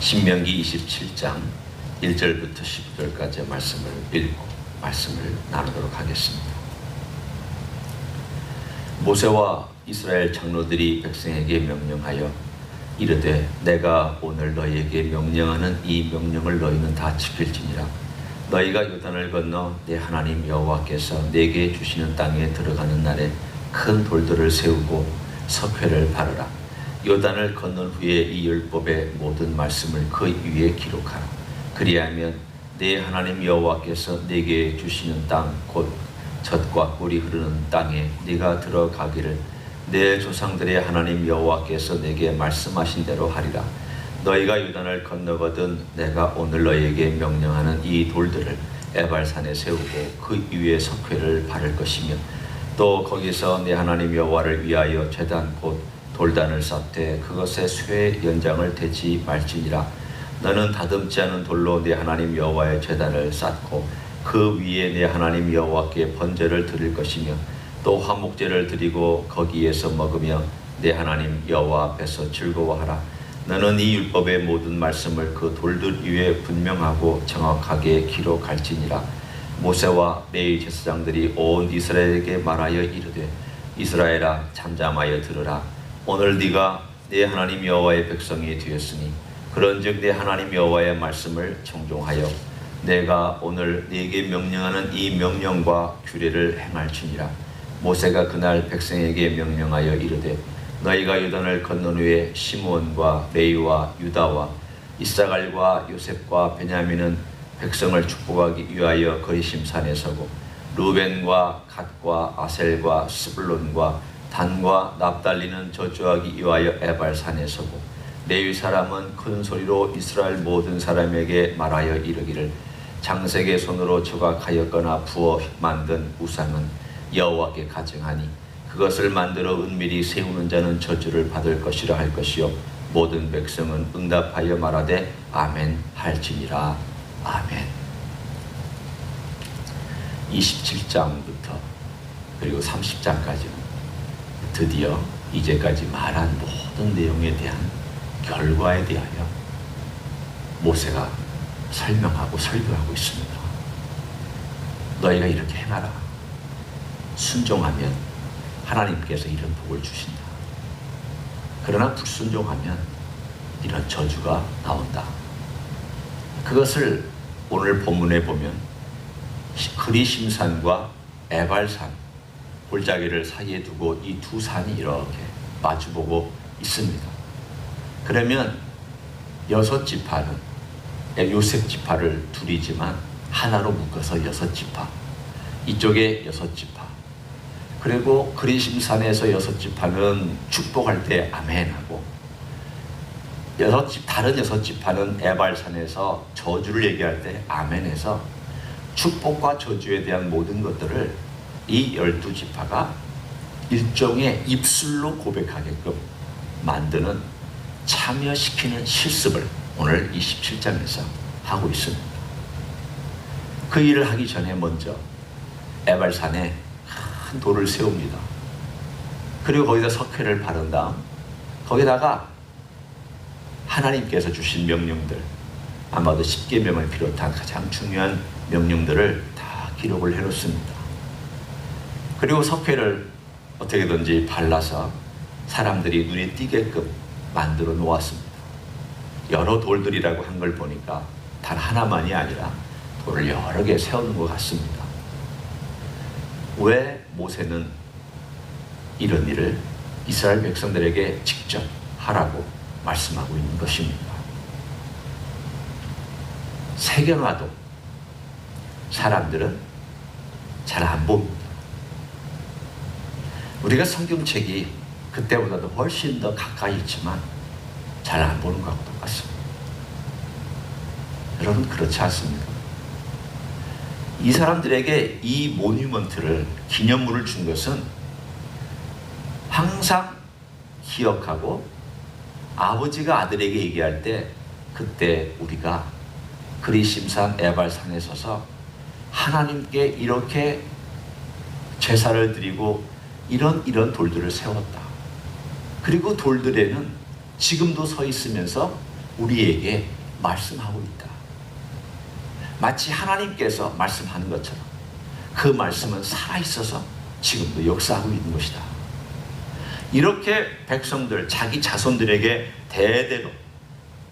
신명기 27장 1절부터 10절까지의 말씀을 읽고 말씀을 나누도록 하겠습니다. 모세와 이스라엘 장로들이 백성에게 명령하여 이르되 내가 오늘 너희에게 명령하는 이 명령을 너희는 다 지킬지니라. 너희가 요단을 건너 내 하나님 여호와께서 내게 주시는 땅에 들어가는 날에 큰 돌들을 세우고 석회를 바르라. 요단을 건넌 후에 이 율법의 모든 말씀을 그 위에 기록하라. 그리하면 내 하나님 여호와께서 내게 주시는 땅 곧 젖과 꿀이 흐르는 땅에 네가 들어가기를 내 조상들의 하나님 여호와께서 내게 말씀하신 대로 하리라. 너희가 요단을 건너거든 내가 오늘 너희에게 명령하는 이 돌들을 에발산에 세우고 그 위에 석회를 바를 것이며 또 거기서 내 하나님 여호와를 위하여 제단 곧 돌단을 쌓되 그것에 쇠 연장을 대지 말지니라. 너는 다듬지 않은 돌로 내 하나님 여호와의 제단을 쌓고 그 위에 내 하나님 여호와께 번제를 드릴 것이며 또 화목제를 드리고 거기에서 먹으며 내 하나님 여호와 앞에서 즐거워하라. 너는 이 율법의 모든 말씀을 그 돌들 위에 분명하고 정확하게 기록할지니라. 모세와 레위 제사장들이 온 이스라엘에게 말하여 이르되 이스라엘아 잠잠하여 들으라. 오늘 네가 내 하나님 여호와의 백성이 되었으니 그런즉 내 하나님 여호와의 말씀을 청종하여 내가 오늘 네게 명령하는 이 명령과 규례를 행할지니라. 모세가 그날 백성에게 명령하여 이르되 너희가 요단을 건넌 후에 시므온과 레위와 유다와 이사갈과 요셉과 베냐민은 백성을 축복하기 위하여 거리심산에 서고 루벤과 갓과 아셀과 스불론과 단과 납달리는 저주하기 위하여 에발산에 서고 레위 사람은 큰 소리로 이스라엘 모든 사람에게 말하여 이르기를 장색의 손으로 조각하였거나 부어 만든 우상은 여호와께 가증하니 그것을 만들어 은밀히 세우는 자는 저주를 받을 것이라 할 것이요 모든 백성은 응답하여 말하되 아멘 할지니라. 아멘. 27장부터 그리고 30장까지는 드디어 이제까지 말한 모든 내용에 대한 결과에 대하여 모세가 설명하고 설교하고 있습니다. 너희가 이렇게 행하라. 순종하면 하나님께서 이런 복을 주신다. 그러나 불순종하면 이런 저주가 나온다. 그것을 오늘 본문에 보면 그리심산과 에발산 골짜기를 사이에 두고 이 두 산이 이렇게 마주보고 있습니다. 그러면 6지파는 요셉 지파를 둘이지만 하나로 묶어서 6지파, 이쪽에 6지파, 그리고 그리심산에서 6지파는 축복할 때 아멘하고 다른 6지파는 에발산에서 저주를 얘기할 때 아멘해서 축복과 저주에 대한 모든 것들을 이 12지파가 일종의 입술로 고백하게끔 만드는 참여시키는 실습을 오늘 27장에서 하고 있습니다. 그 일을 하기 전에 먼저 에발산에 큰 돌을 세웁니다. 그리고 거기다 석회를 바른 다음 거기다가 하나님께서 주신 명령들, 아마도 10계명을 비롯한 가장 중요한 명령들을 다 기록을 해놓습니다. 그리고 석회를 어떻게든지 발라서 사람들이 눈에 띄게끔 만들어 놓았습니다. 여러 돌들이라고 한 걸 보니까 단 하나만이 아니라 돌을 여러 개 세우는 것 같습니다. 왜 모세는 이런 일을 이스라엘 백성들에게 직접 하라고 말씀하고 있는 것입니다. 새겨놔도 사람들은 잘 안 봅니다. 우리가 성경책이 그때보다도 훨씬 더 가까이 있지만 잘 안 보는 것하고 똑같습니다. 여러분 그렇지 않습니까? 이 사람들에게 이 모뉴먼트를, 기념물을 준 것은 항상 기억하고 아버지가 아들에게 얘기할 때 그때 우리가 그리심산 에발산에 서서 하나님께 이렇게 제사를 드리고 이런 돌들을 세웠다. 그리고 돌들에는 지금도 서 있으면서 우리에게 말씀하고 있다. 마치 하나님께서 말씀하는 것처럼 그 말씀은 살아있어서 지금도 역사하고 있는 것이다. 이렇게 백성들, 자기 자손들에게 대대로,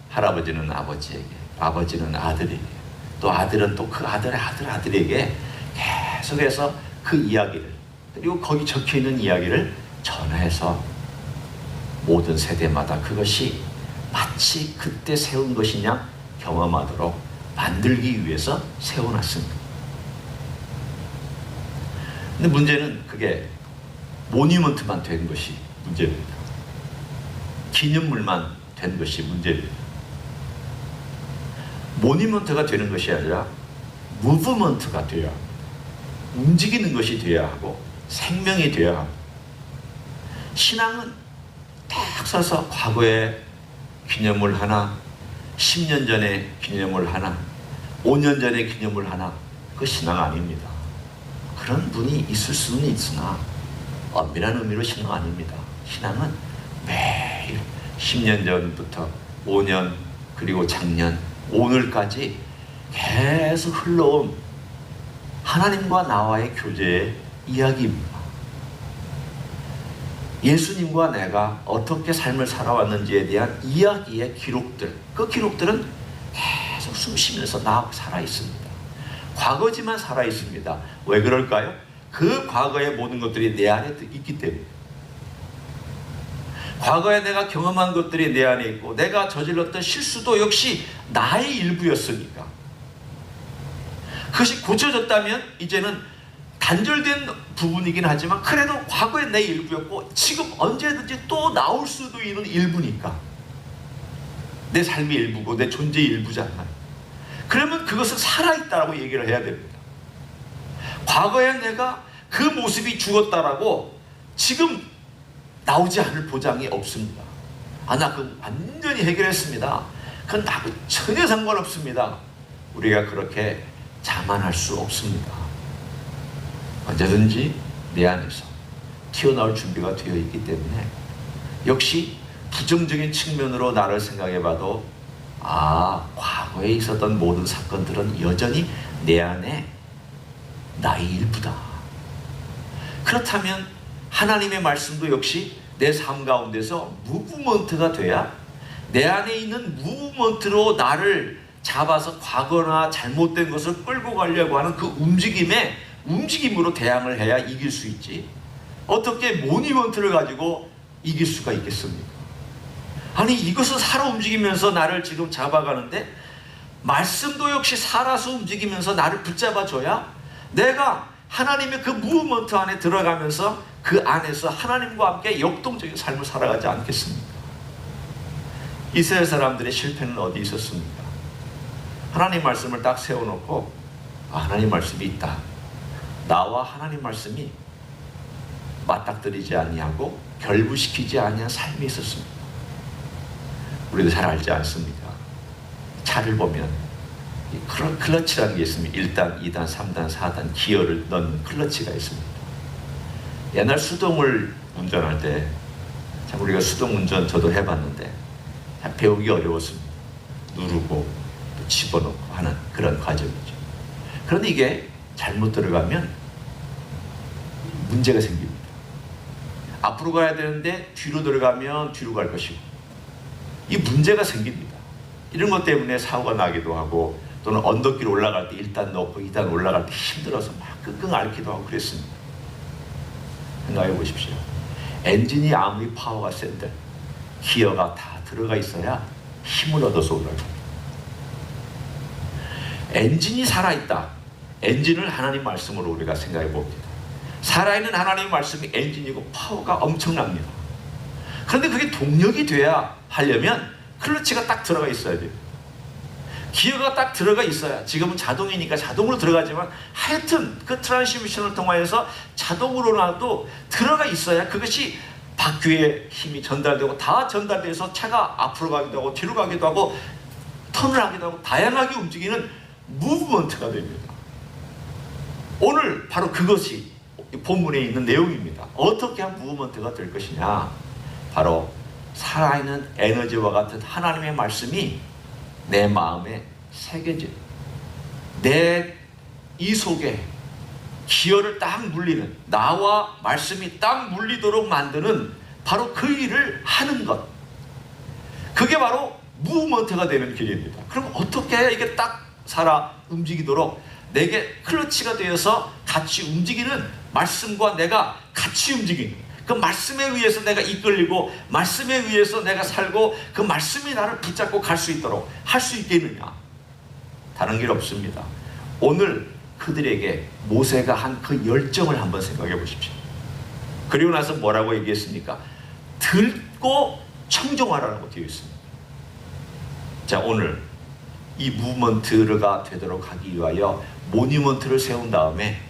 할아버지는 아버지에게, 아버지는 아들에게, 또 아들은 또 그 아들의 아들에게 계속해서 그 이야기를, 그리고 거기 적혀있는 이야기를 전해서 모든 세대마다 그것이 마치 그때 세운 것이냐 경험하도록 만들기 위해서 세워놨습니다. 근데 문제는 그게 모니먼트만 된 것이 문제입니다. 기념물만 된 것이 문제입니다. 모니먼트가 되는 것이 아니라 무브먼트가 되어야 합니다. 움직이는 것이 되어야 하고 생명이 되어야 합니다. 신앙은 딱 서서 과거에 기념물 하나, 10년 전에 기념물 하나, 5년 전에 기념물 하나, 그 신앙 아닙니다. 그런 분이 있을 수는 있으나 엄밀한 의미로 신앙 아닙니다. 신앙은 매일 10년 전부터 5년, 그리고 작년, 오늘까지 계속 흘러온 하나님과 나와의 교제의 이야기입니다. 예수님과 내가 어떻게 삶을 살아왔는지에 대한 이야기의 기록들, 그 기록들은 계속 숨쉬면서 나하고 살아있습니다. 과거지만 살아있습니다. 왜 그럴까요? 그 과거의 모든 것들이 내 안에 있기 때문에. 과거에 내가 경험한 것들이 내 안에 있고, 내가 저질렀던 실수도 역시 나의 일부였으니까. 그것이 고쳐졌다면 이제는 단절된 부분이긴 하지만 그래도 과거의 내 일부였고 지금 언제든지 또 나올 수도 있는 일부니까, 내 삶의 일부고 내 존재의 일부잖아요. 그러면 그것은 살아있다라고 얘기를 해야 됩니다. 과거에 내가 그 모습이 죽었다라고 지금 나오지 않을 보장이 없습니다. 나 그거 완전히 해결했습니다. 그건 나하고 전혀 상관없습니다. 우리가 그렇게 자만할 수 없습니다. 언제든지 내 안에서 튀어나올 준비가 되어 있기 때문에, 역시 부정적인 측면으로 나를 생각해봐도 과거에 있었던 모든 사건들은 여전히 내 안에 나의 일부다. 그렇다면 하나님의 말씀도 역시 내 삶 가운데서 무브먼트가 돼야, 내 안에 있는 무브먼트로 나를 잡아서 과거나 잘못된 것을 끌고 가려고 하는 그 움직임으로 대항을 해야 이길 수 있지, 어떻게 모니먼트를 가지고 이길 수가 있겠습니까? 아니, 이것은 살아 움직이면서 나를 지금 잡아가는데, 말씀도 역시 살아서 움직이면서 나를 붙잡아줘야 내가 하나님의 그 무브먼트 안에 들어가면서 그 안에서 하나님과 함께 역동적인 삶을 살아가지 않겠습니까? 이스라엘 사람들의 실패는 어디 있었습니까? 하나님 말씀을 딱 세워놓고 하나님 말씀이 있다, 나와 하나님 말씀이 맞닥뜨리지 아니하고 결부시키지 아니한 삶이 있었습니다. 우리도 잘 알지 않습니까? 차를 보면 클러치라는 게 있습니다. 1단, 2단, 3단, 4단 기어를 넣는 클러치가 있습니다. 옛날 수동을 운전할 때, 참 우리가 수동 운전 저도 해봤는데 참 배우기 어려웠습니다. 누르고 또 집어넣고 하는 그런 과정이죠. 그런데 이게 잘못 들어가면 문제가 생깁니다. 앞으로 가야 되는데 뒤로 들어가면 뒤로 갈 것이고, 이 문제가 생깁니다. 이런 것 때문에 사고가 나기도 하고, 또는 언덕길 올라갈 때 1단 넣고 2단 올라갈 때 힘들어서 막 끙끙 앓기도 하고 그랬습니다. 생각해 보십시오. 엔진이 아무리 파워가 센데 기어가 다 들어가 있어야 힘을 얻어서 올라갑니다. 엔진이 살아있다. 엔진을 하나님 말씀으로 우리가 생각해 봅니다. 살아있는 하나님 말씀이 엔진이고 파워가 엄청납니다. 그런데 그게 동력이 돼야 하려면 클러치가 딱 들어가 있어야 돼요. 기어가 딱 들어가 있어야, 지금은 자동이니까 자동으로 들어가지만 하여튼 그 트랜스미션을 통하여서 자동으로라도 들어가 있어야 그것이 바퀴에 힘이 전달되고, 다 전달돼서 차가 앞으로 가기도 하고 뒤로 가기도 하고 턴을 하기도 하고 다양하게 움직이는 무브먼트가 됩니다. 오늘 바로 그것이 본문에 있는 내용입니다. 어떻게 하면 무브먼트가 될 것이냐, 바로 살아있는 에너지와 같은 하나님의 말씀이 내 마음에 새겨져, 내 이 속에 기혈을 딱 물리는, 나와 말씀이 딱 물리도록 만드는 바로 그 일을 하는 것, 그게 바로 무브먼트가 되는 길입니다. 그럼 어떻게 해야 이게 딱 살아 움직이도록 내게 클러치가 되어서 같이 움직이는, 말씀과 내가 같이 움직이는, 그 말씀에 의해서 내가 이끌리고 말씀에 의해서 내가 살고 그 말씀이 나를 붙잡고 갈 수 있도록 할 수 있겠느냐? 다른 길 없습니다. 오늘 그들에게 모세가 한 그 열정을 한번 생각해 보십시오. 그리고 나서 뭐라고 얘기했습니까? 듣고 청종하라고 되어 있습니다. 자, 오늘 이 무브먼트가 되도록 하기 위하여 모뉴먼트를 세운 다음에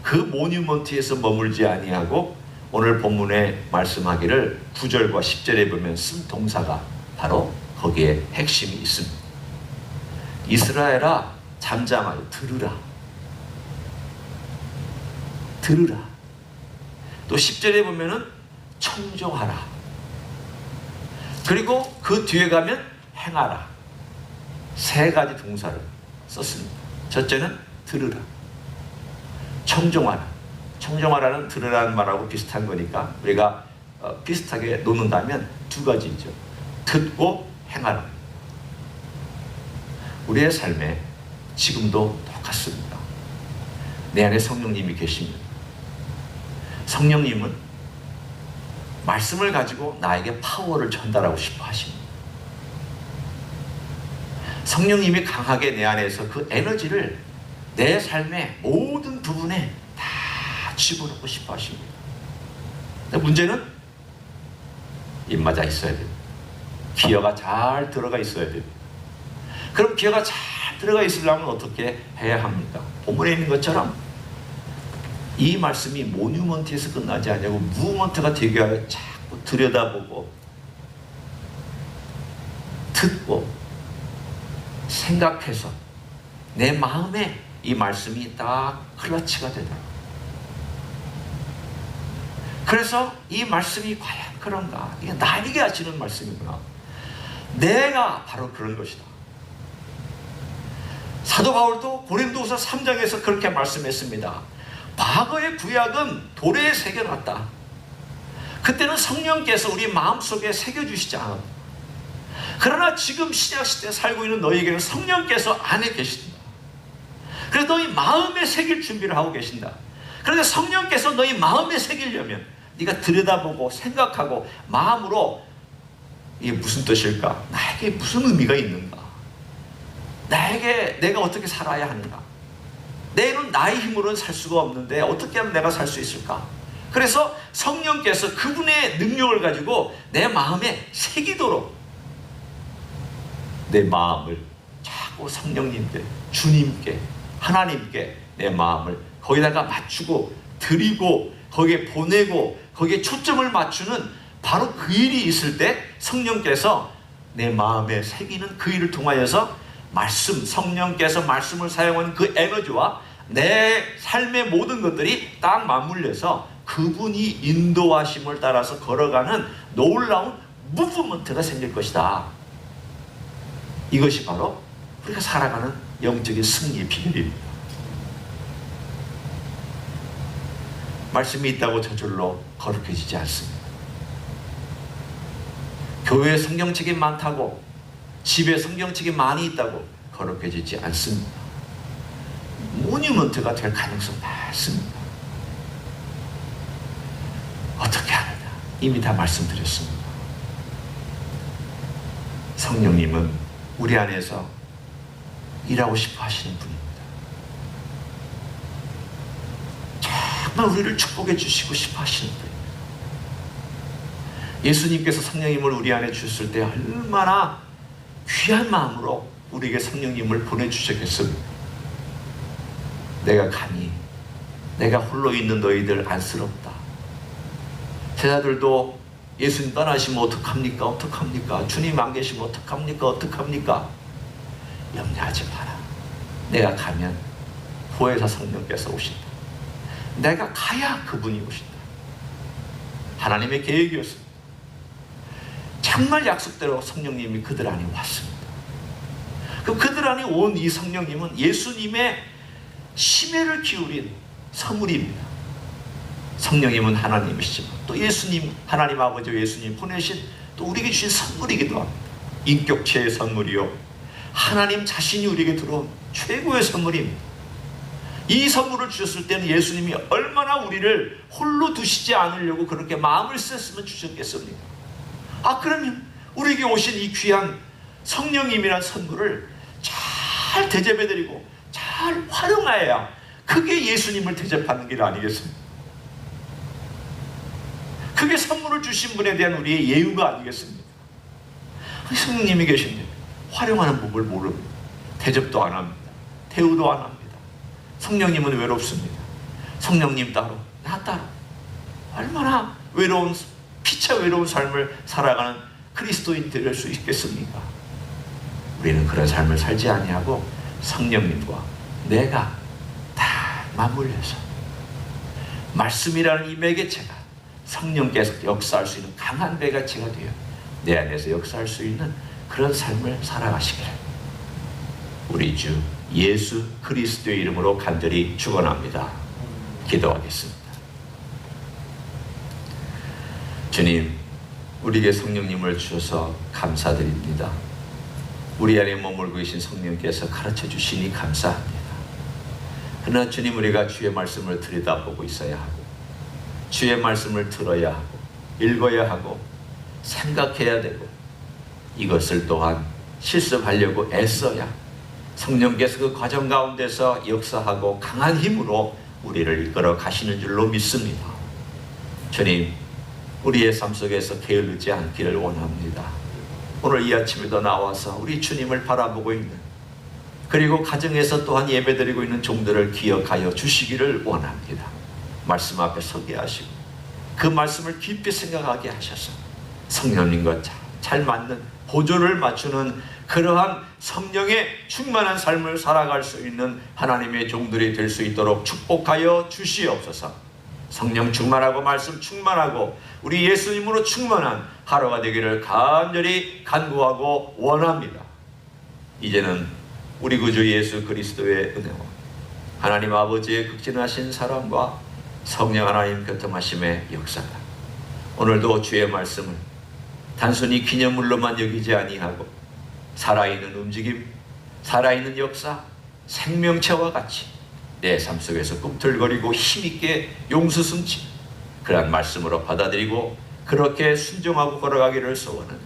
그 모뉴먼트에서 머물지 아니하고 오늘 본문에 말씀하기를 9절과 10절에 보면 쓴 동사가 바로 거기에 핵심이 있습니다. 이스라엘아 잠잠하여 들으라. 들으라. 또 10절에 보면은 청종하라. 그리고 그 뒤에 가면 행하라. 세 가지 동사를 썼습니다. 첫째는 들으라. 청종하라. 청종하라는 들으라는 말하고 비슷한 거니까 우리가 비슷하게 놓는다면 두 가지죠. 듣고 행하라. 우리의 삶에 지금도 똑같습니다. 내 안에 성령님이 계십니다. 성령님은 말씀을 가지고 나에게 파워를 전달하고 싶어 하십니다. 성령님이 강하게 내 안에서 그 에너지를 내 삶의 모든 부분에 다 집어넣고 싶어 하십니다. 근데 문제는 입 맞아 있어야 됩니다. 기어가 잘 들어가 있어야 됩니다. 그럼 기어가 잘 들어가 있으려면 어떻게 해야 합니까? 본문에 있는 것처럼 이 말씀이 모뉴먼트에서 끝나지 않냐고 무브먼트가 되게 하여 자꾸 들여다보고 듣고 생각해서 내 마음에 이 말씀이 딱 클러치가 되더라. 그래서 이 말씀이 과연 그런가? 이게 나에게 하시는 말씀이구나. 내가 바로 그런 것이다. 사도 바울도 고린도후서 3장에서 그렇게 말씀했습니다. 과거의 구약은 돌에 새겨놨다. 그때는 성령께서 우리 마음속에 새겨주시지 않았다. 그러나 지금 신약시대에 살고 있는 너희에게는 성령께서 안에 계신다. 그래서 너희 마음에 새길 준비를 하고 계신다. 그런데 성령께서 너희 마음에 새기려면 네가 들여다보고 생각하고 마음으로 이게 무슨 뜻일까? 나에게 무슨 의미가 있는가? 내가 어떻게 살아야 하는가? 내는 나의 힘으로는 살 수가 없는데 어떻게 하면 내가 살 수 있을까? 그래서 성령께서 그분의 능력을 가지고 내 마음에 새기도록 내 마음을 자꾸 성령님께, 주님께, 하나님께 내 마음을 거기다가 맞추고 드리고 거기에 보내고 거기에 초점을 맞추는 바로 그 일이 있을 때 성령께서 내 마음에 새기는 그 일을 통하여서 말씀, 성령께서 말씀을 사용하는 그 에너지와 내 삶의 모든 것들이 딱 맞물려서 그분이 인도하심을 따라서 걸어가는 놀라운 무브먼트가 생길 것이다. 이것이 바로 우리가 살아가는 영적인 승리의 비밀입니다. 말씀이 있다고 저절로 거룩해지지 않습니다. 교회에 성경책이 많다고, 집에 성경책이 많이 있다고 거룩해지지 않습니다. 모뉴먼트가 될 가능성이 많습니다. 어떻게 하느냐? 이미 다 말씀드렸습니다. 성령님은 우리 안에서 일하고 싶어 하시는 분입니다. 정말 우리를 축복해 주시고 싶어 하시는 분입니다. 예수님께서 성령님을 우리 안에 주셨을 때 얼마나 귀한 마음으로 우리에게 성령님을 보내주셨겠습니까? 내가 감히 내가 홀로 있는 너희들 안쓰럽다. 제자들도 예수님 떠나시면 어떡합니까? 어떡합니까? 주님 안 계시면 어떡합니까? 어떡합니까? 염려하지 마라. 내가 가면 보혜사 성령께서 오신다. 내가 가야 그분이 오신다. 하나님의 계획이었습니다. 정말 약속대로 성령님이 그들 안에 왔습니다. 그들 안에 온 이 성령님은 예수님의 심혈을 기울인 선물입니다. 성령님은 하나님이시지만 또 예수님, 하나님 아버지 예수님 보내신 또 우리에게 주신 선물이기도 합니다. 인격체의 선물이요, 하나님 자신이 우리에게 들어온 최고의 선물입니다. 이 선물을 주셨을 때는 예수님이 얼마나 우리를 홀로 두시지 않으려고 그렇게 마음을 쓰셨으면 주셨겠습니까? 그러면 우리에게 오신 이 귀한 성령님이란 선물을 잘 대접해드리고 잘 활용해야 그게 예수님을 대접하는 길 아니겠습니까? 그게 선물을 주신 분에 대한 우리의 예우가 아니겠습니까? 성령님이 계신데 활용하는 법을 모릅니다. 대접도 안 합니다. 대우도 안 합니다. 성령님은 외롭습니다. 성령님 따로, 나 따로. 얼마나 외로운, 피차 외로운 삶을 살아가는 그리스도인 될 수 있겠습니까? 우리는 그런 삶을 살지 아니하고 성령님과 내가 다 맞물려서 말씀이라는 이 매개체가 성령께서 역사할 수 있는 강한 매개체가 되어 내 안에서 역사할 수 있는 그런 삶을 살아가시기를 우리 주 예수 그리스도의 이름으로 간절히 축원합니다. 기도하겠습니다. 주님, 우리에게 성령님을 주셔서 감사드립니다. 우리 안에 머물고 계신 성령께서 가르쳐 주시니 감사합니다. 그러나 주님, 우리가 주의 말씀을 들여다보고 있어야 하고 주의 말씀을 들어야 하고 읽어야 하고 생각해야 되고 이것을 또한 실습하려고 애써야 성령께서 그 과정 가운데서 역사하고 강한 힘으로 우리를 이끌어 가시는 줄로 믿습니다. 주님, 우리의 삶 속에서 게으르지 않기를 원합니다. 오늘 이 아침에도 나와서 우리 주님을 바라보고 있는, 그리고 가정에서 또한 예배드리고 있는 종들을 기억하여 주시기를 원합니다. 말씀 앞에 서게 하시고 그 말씀을 깊이 생각하게 하셔서 성령님과 잘 맞는 보조를 맞추는 그러한 성령의 충만한 삶을 살아갈 수 있는 하나님의 종들이 될 수 있도록 축복하여 주시옵소서. 성령 충만하고 말씀 충만하고 우리 예수님으로 충만한 하루가 되기를 간절히 간구하고 원합니다. 이제는 우리 구주 예수 그리스도의 은혜와 하나님 아버지의 극진하신 사랑과 성령 하나님 교통하심의 역사가 오늘도 주의 말씀을 단순히 기념물로만 여기지 아니하고 살아있는 움직임, 살아있는 역사, 생명체와 같이 내 삶 속에서 꿈틀거리고 힘있게 용수숨치 그러한 말씀으로 받아들이고 그렇게 순종하고 걸어가기를 소원하는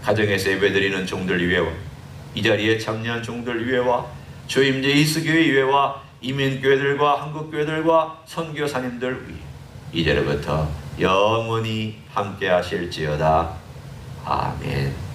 가정에서 예배드리는 종들 위에와 이 자리에 참여한 종들 위에와 조임제 이스교회 위에와 이민교회들과 한국교회들과 선교사님들 위에 이제로부터 영원히 함께 하실지어다. 아멘.